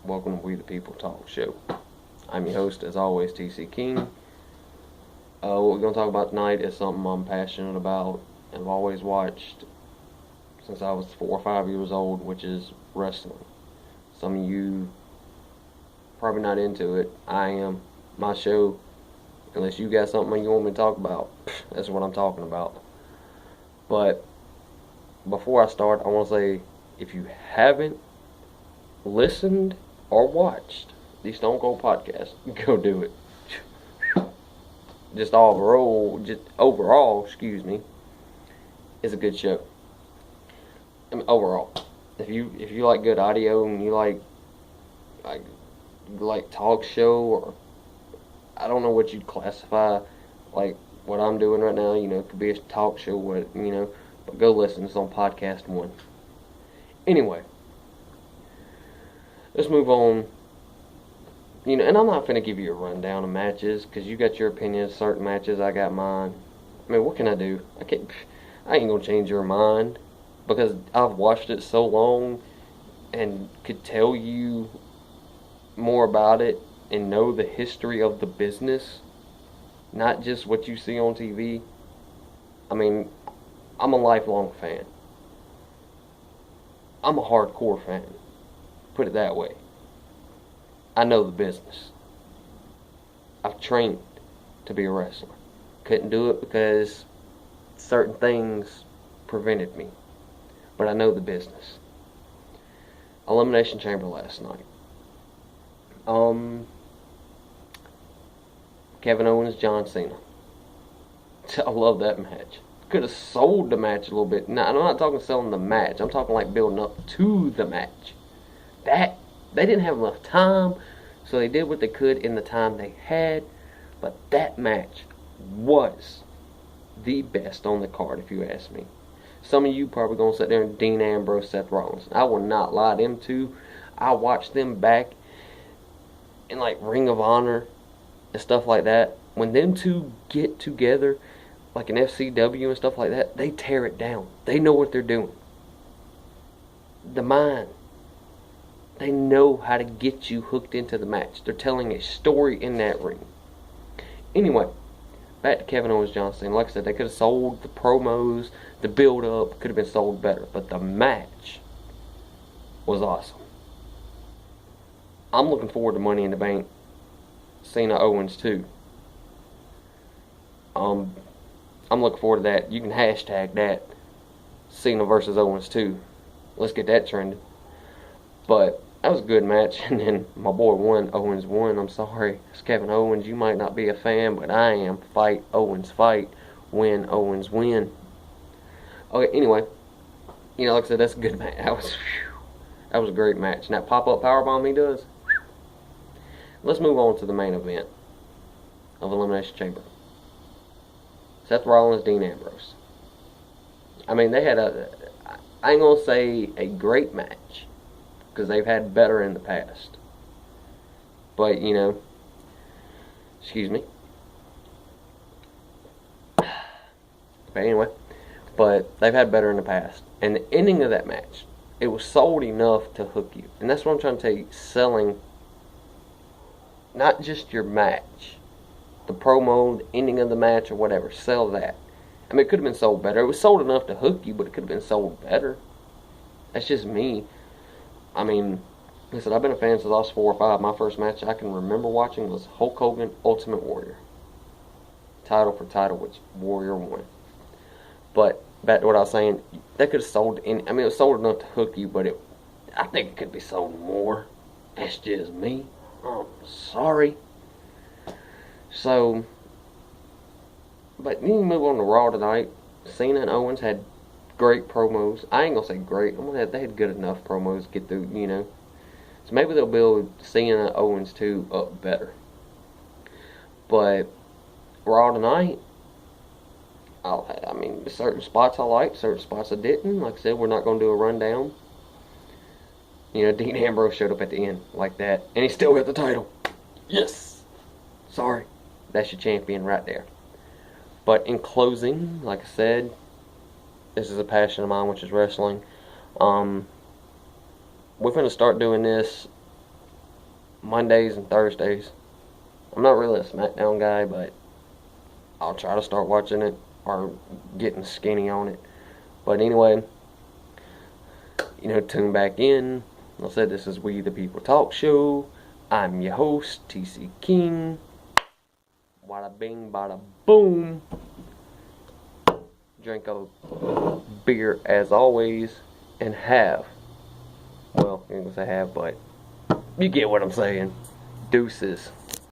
Welcome to We the People Talk Show. I'm your host, as always, TC King. What we're going to talk about tonight is something I'm passionate about and I've always watched since I was 4 or 5 years old, which is wrestling. Some of you probably not into it. I am. My show, unless you got something you want me to talk about, that's what I'm talking about. But before I start, I want to say, if you haven't listened or watched the Stone Cold podcast, go do it. Just overall, excuse me, it's a good show. I mean, overall, if you like good audio and you like talk show, or I don't know what you'd classify like what I'm doing right now. It could be a talk show, but go listen. It's on podcast one. Anyway, let's move on. And I'm not going to give you a rundown of matches, because you got your opinion of certain matches, I got mine. I mean, what can I do? I ain't going to change your mind, because I've watched it so long and could tell you more about it and know the history of the business, not just what you see on TV. I mean, I'm a lifelong fan. I'm a hardcore fan. Put it that way. I know the business. I've trained to be a wrestler. Couldn't do it because certain things prevented me. But I know the business. Elimination Chamber last night. Kevin Owens, John Cena. I love that match. Could have sold the match a little bit. No, I'm not talking selling the match. I'm talking like building up to the match. They didn't have enough time, so they did what they could in the time they had. But that match was the best on the card, if you ask me. Some of you probably going to sit there and Dean Ambrose, Seth Rollins. I will not lie, them two, I watched them back in like Ring of Honor and stuff like that. When them two get together, like an FCW and stuff like that, they tear it down. They know what they're doing. The mind. They know how to get you hooked into the match. They're telling a story in that ring. Anyway, back to Kevin Owens, John Cena. Like I said, they could have sold the promos, the build-up could have been sold better. But the match was awesome. I'm looking forward to Money in the Bank, Cena Owens too. I'm looking forward to that. You can hashtag that, Cena versus Owens too. Let's get that trending. But that was a good match, and then my boy won. Owens won. I'm sorry. It's Kevin Owens. You might not be a fan, but I am. Fight Owens fight. Win Owens win. Okay, anyway. Like I said, that's a good match. That was a great match. And that pop-up powerbomb he does. Let's move on to the main event of Elimination Chamber. Seth Rollins, Dean Ambrose. I mean, they had I ain't going to say a great match, because they've had better in the past. But, excuse me. But anyway, they've had better in the past. And the ending of that match, it was sold enough to hook you. And that's what I'm trying to tell you. Selling not just your match, the promo, the ending of the match, or whatever. Sell that. I mean, it could have been sold better. It was sold enough to hook you, but it could have been sold better. That's just me. I mean, like I said, I've been a fan since I was 4 or 5. My first match I can remember watching was Hulk Hogan Ultimate Warrior. Title for title, which Warrior won. But back to what I was saying, they could have sold it was sold enough to hook you, but I think it could be sold more. That's just me. I'm sorry. So, but then you move on to Raw tonight. Cena and Owens had great promos. I ain't gonna say great. They had good enough promos to get through, So maybe they'll build Cena and Owens too up better. But Raw tonight, I mean, certain spots I liked, certain spots I didn't. Like I said, we're not gonna do a rundown. Dean Ambrose showed up at the end like that, and he still got the title. Yes. Sorry, that's your champion right there. But in closing, like I said, this is a passion of mine, which is wrestling. we're gonna start doing this Mondays and Thursdays. I'm not really a SmackDown guy, but I'll try to start watching it or getting skinny on it. But anyway, tune back in. Like I said, this is We the People Talk Show. I'm your host, TC King. Bada bing, bada boom. Drink a beer as always, and well, I'm gonna say have, but you get what I'm saying. Deuces.